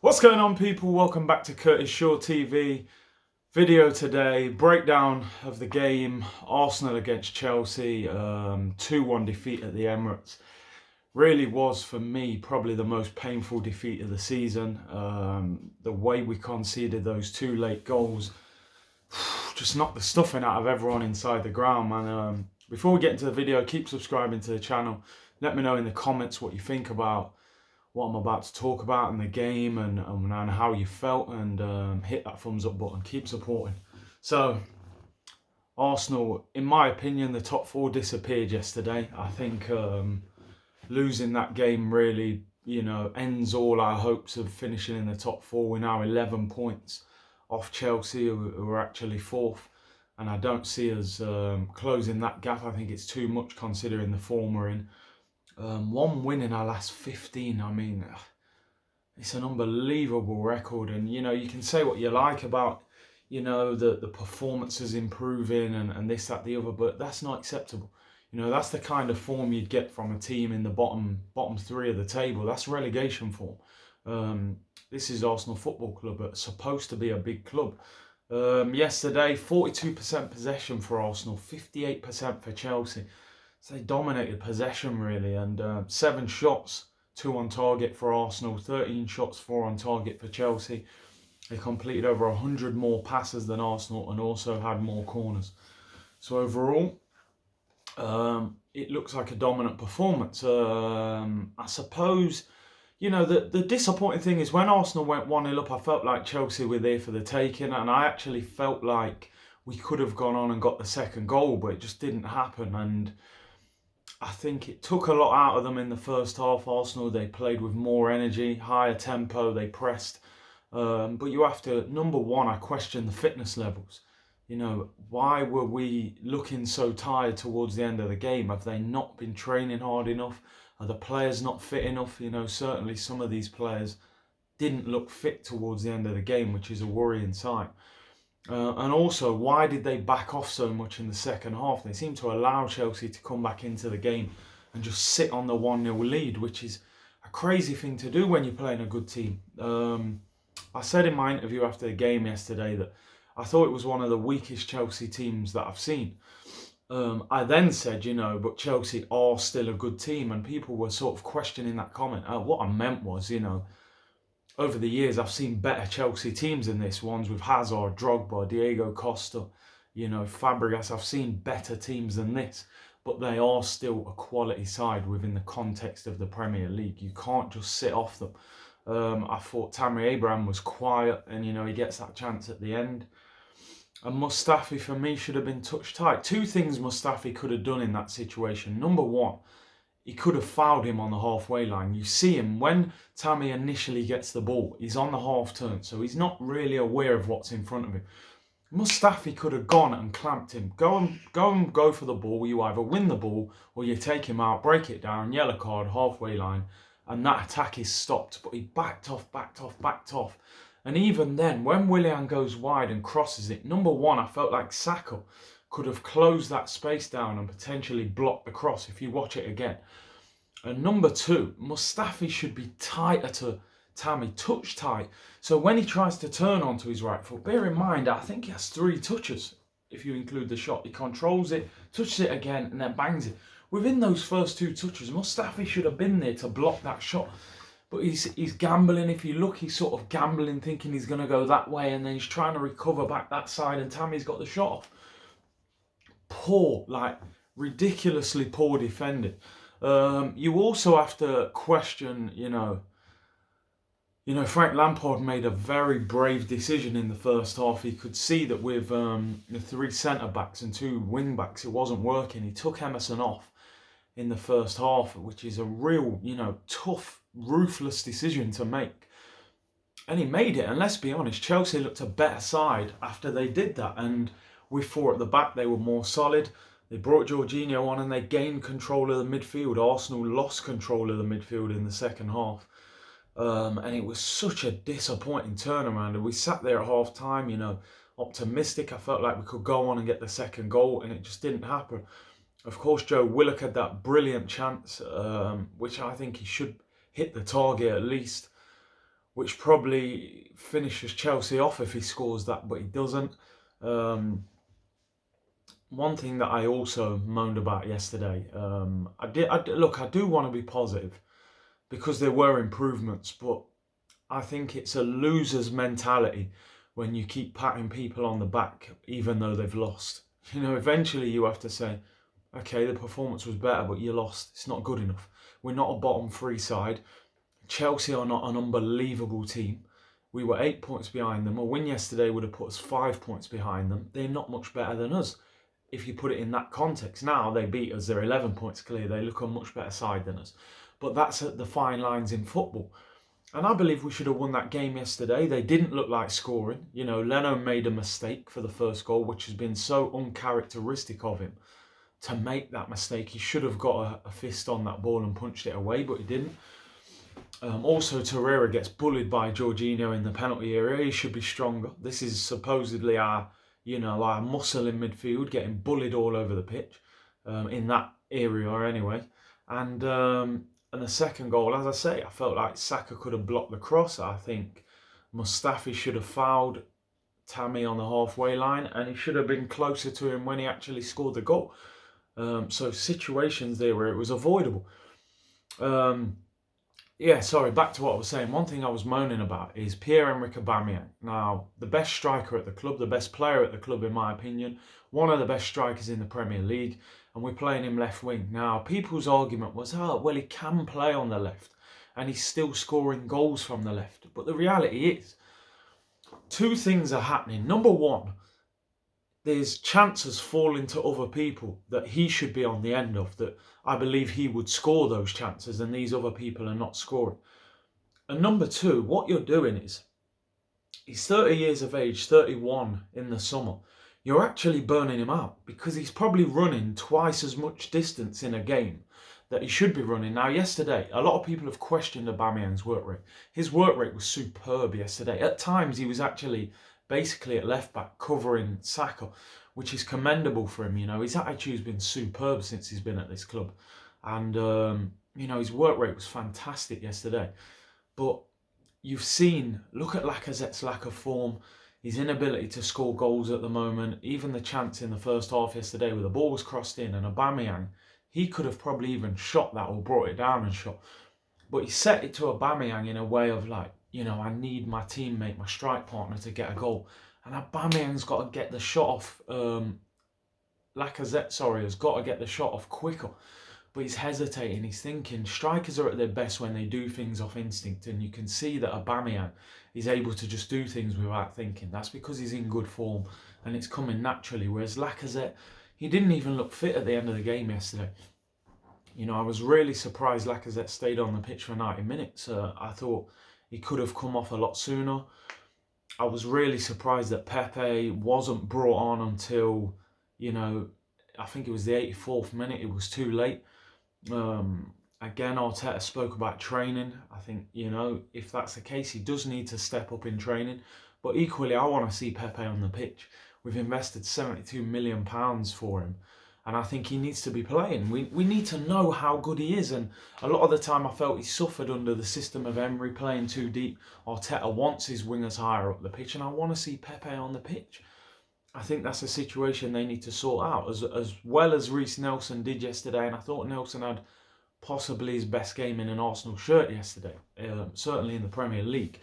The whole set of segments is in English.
What's going on, people? Welcome back to Curtis Shaw TV. Video today, breakdown of the game, Arsenal against Chelsea, 2-1 defeat at the Emirates. Really was, for me, probably the most painful defeat of the season. The way we conceded those two late goals just knocked the stuffing out of everyone inside the ground, man. Before we get into the video, keep subscribing to the channel. Let me know in the comments what you think about what I'm about to talk about in the game and how you felt, and hit that thumbs up button. Keep supporting. So, Arsenal, in my opinion, the top four disappeared yesterday. I think losing that game really, ends all our hopes of finishing in the top four. We're now 11 points off Chelsea, who are actually fourth. And I don't see us closing that gap. I think it's too much considering the form we're in. One win in our last 15. I mean, it's an unbelievable record. And, you can say what you like about, the performances improving and this, that, the other, but that's not acceptable. That's the kind of form you'd get from a team in the bottom three of the table. That's relegation form. This is Arsenal Football Club, but supposed to be a big club. Yesterday, 42% possession for Arsenal, 58% for Chelsea. So they dominated possession, really, and 7 shots, 2 on target for Arsenal, 13 shots, 4 on target for Chelsea. They completed over 100 more passes than Arsenal and also had more corners. So overall, it looks like a dominant performance. I suppose, the disappointing thing is when Arsenal went 1-0 up, I felt like Chelsea were there for the taking, and I actually felt like we could have gone on and got the second goal, but it just didn't happen. And I think it took a lot out of them in the first half. Arsenal, they played with more energy, higher tempo, they pressed. But you have to, number one, I question the fitness levels. Why were we looking so tired towards the end of the game? Have they not been training hard enough? Are the players not fit enough? Certainly some of these players didn't look fit towards the end of the game, which is a worrying sign. And also, why did they back off so much in the second half? They seemed to allow Chelsea to come back into the game and just sit on the 1-0 lead, which is a crazy thing to do when you're playing a good team. I said in my interview after the game yesterday that I thought it was one of the weakest Chelsea teams that I've seen. I then said, but Chelsea are still a good team, and people were sort of questioning that comment. What I meant was, over the years, I've seen better Chelsea teams than this. Ones with Hazard, Drogba, Diego Costa, Fabregas. I've seen better teams than this. But they are still a quality side within the context of the Premier League. You can't just sit off them. I thought Tammy Abraham was quiet, and, he gets that chance at the end. And Mustafi, for me, should have been touched tight. Two things Mustafi could have done in that situation. Number one, he could have fouled him on the halfway line. You see him when Tammy initially gets the ball, he's on the half turn, so he's not really aware of what's in front of him. Mustafi could have gone and clamped him. Go for the ball. You either win the ball or you take him out, break it down, yellow card, halfway line, and that attack is stopped. But he backed off. And even then, when Willian goes wide and crosses it, number one, I felt like Saka could have closed that space down and potentially blocked the cross if you watch it again. And number two, Mustafi should be tighter to Tammy, touch tight. So when he tries to turn onto his right foot, bear in mind, I think he has 3 touches if you include the shot. He controls it, touches it again, and then bangs it. Within those first 2 touches, Mustafi should have been there to block that shot. But he's gambling. If you look, he's sort of gambling, thinking he's going to go that way, and then he's trying to recover back that side, and Tammy's got the shot off. Poor, ridiculously poor defending. You also have to question, Frank Lampard made a very brave decision in the first half. He could see that with the 3 centre-backs and 2 wing-backs, it wasn't working. He took Emerson off in the first half, which is a real, tough, ruthless decision to make. And he made it, and let's be honest, Chelsea looked a better side after they did that. And with 4 at the back, they were more solid. They brought Jorginho on and they gained control of the midfield. Arsenal lost control of the midfield in the second half. And it was such a disappointing turnaround. And we sat there at half time, optimistic. I felt like we could go on and get the second goal, and it just didn't happen. Of course, Joe Willock had that brilliant chance, which I think he should hit the target at least. which probably finishes Chelsea off if he scores that, but he doesn't. One thing that I also moaned about yesterday, I do want to be positive because there were improvements, but I think it's a loser's mentality when you keep patting people on the back even though they've lost. Eventually you have to say, okay, the performance was better, but you lost. It's not good enough. We're not a bottom three side. Chelsea are not an unbelievable team. We were 8 points behind them. A win yesterday would have put us 5 points behind them. They're not much better than us if you put it in that context. Now they beat us, they're 11 points clear. They look a much better side than us. But that's at the fine lines in football. And I believe we should have won that game yesterday. They didn't look like scoring. Leno made a mistake for the first goal, which has been so uncharacteristic of him to make that mistake. He should have got a fist on that ball and punched it away, but he didn't. Also, Torreira gets bullied by Jorginho in the penalty area. He should be stronger. This is supposedly our muscle in midfield, getting bullied all over the pitch in that area anyway. And the second goal, as I say, I felt like Saka could have blocked the cross. I think Mustafi should have fouled Tammy on the halfway line, and he should have been closer to him when he actually scored the goal. So situations there where it was avoidable. Back to what I was saying. One thing I was moaning about is Pierre-Emerick Aubameyang. Now, the best striker at the club, the best player at the club in my opinion, one of the best strikers in the Premier League, and we're playing him left wing. Now, people's argument was, he can play on the left, and he's still scoring goals from the left. But the reality is, two things are happening. Number one, there's chances falling to other people that he should be on the end of, that I believe he would score those chances and these other people are not scoring. And number two, what you're doing is, he's 30 years of age, 31 in the summer. You're actually burning him out because he's probably running twice as much distance in a game that he should be running. Now, yesterday, a lot of people have questioned Aubameyang's work rate. His work rate was superb yesterday. At times, he was actually basically at left back covering Saka, which is commendable for him. His attitude's been superb since he's been at this club, and his work rate was fantastic yesterday. But you've seen, look at Lacazette's lack of form, his inability to score goals at the moment. Even the chance in the first half yesterday where the ball was crossed in, and Aubameyang, he could have probably even shot that or brought it down and shot, but he set it to Aubameyang in a way of like, I need my teammate, my strike partner to get a goal. And Aubameyang's got to get the shot off, Lacazette, has got to get the shot off quicker. But he's hesitating, he's thinking. Strikers are at their best when they do things off instinct. And you can see that Aubameyang is able to just do things without thinking. That's because he's in good form and it's coming naturally. Whereas Lacazette, he didn't even look fit at the end of the game yesterday. I was really surprised Lacazette stayed on the pitch for 90 minutes. I thought he could have come off a lot sooner. I was really surprised that Pepe wasn't brought on until, I think it was the 84th minute. It was too late. Again, Arteta spoke about training. I think, if that's the case, he does need to step up in training. But equally, I want to see Pepe on the pitch. We've invested £72 million for him. And I think he needs to be playing. We need to know how good he is. And a lot of the time I felt he suffered under the system of Emery playing too deep. Arteta wants his wingers higher up the pitch. And I want to see Pepe on the pitch. I think that's a situation they need to sort out. As well as Reece Nelson did yesterday. And I thought Nelson had possibly his best game in an Arsenal shirt yesterday. Certainly in the Premier League.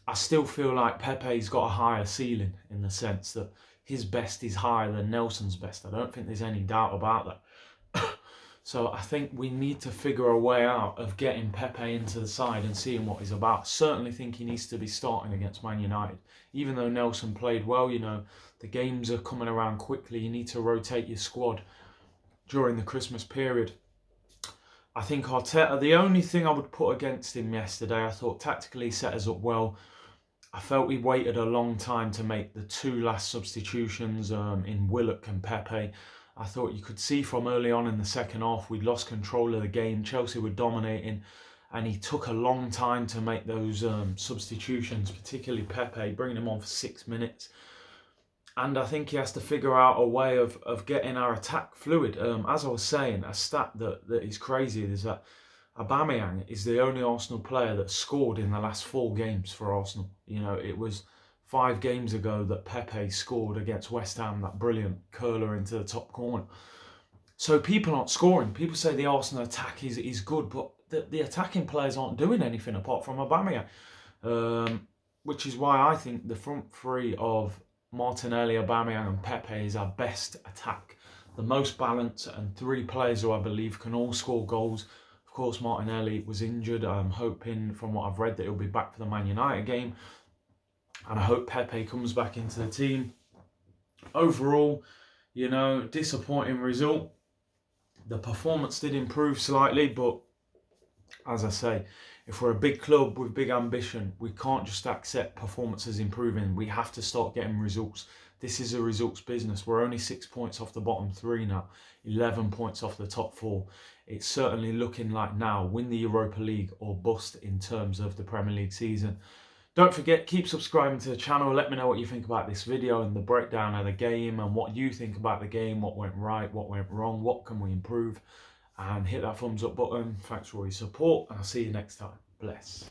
I still feel like Pepe's got a higher ceiling in the sense that his best is higher than Nelson's best. I don't think there's any doubt about that. So I think we need to figure a way out of getting Pepe into the side and seeing what he's about. Certainly think he needs to be starting against Man United. Even though Nelson played well, the games are coming around quickly. You need to rotate your squad during the Christmas period. I think Arteta, the only thing I would put against him yesterday, I thought tactically he set us up well. I felt he waited a long time to make the two last substitutions in Willock and Pepe. I thought you could see from early on in the second half we'd lost control of the game. Chelsea were dominating and he took a long time to make those substitutions, particularly Pepe, bringing him on for 6 minutes. And I think he has to figure out a way of getting our attack fluid. As I was saying, a stat that is crazy is that Aubameyang is the only Arsenal player that scored in the last 4 games for Arsenal. You know, it was 5 games ago that Pepe scored against West Ham, that brilliant curler into the top corner. So people aren't scoring. People say the Arsenal attack is good, but the attacking players aren't doing anything apart from Aubameyang. Which is why I think the front three of Martinelli, Aubameyang and Pepe is our best attack. The most balanced, and 3 players who I believe can all score goals. Of course, Martinelli was injured. I'm hoping, from what I've read, that he'll be back for the Man United game. And I hope Pepe comes back into the team. Overall, you know, disappointing result. The performance did improve slightly, but as I say, if we're a big club with big ambition, we can't just accept performances improving. We have to start getting results. This is a results business. We're only 6 points off the bottom 3 now, 11 points off the top 4. It's certainly looking like now win the Europa League or bust in terms of the Premier League season. Don't forget, keep subscribing to the channel. Let me know what you think about this video and the breakdown of the game, and what you think about the game, what went right, what went wrong, what can we improve. And hit that thumbs up button. Thanks for your support, and I'll see you next time. Bless.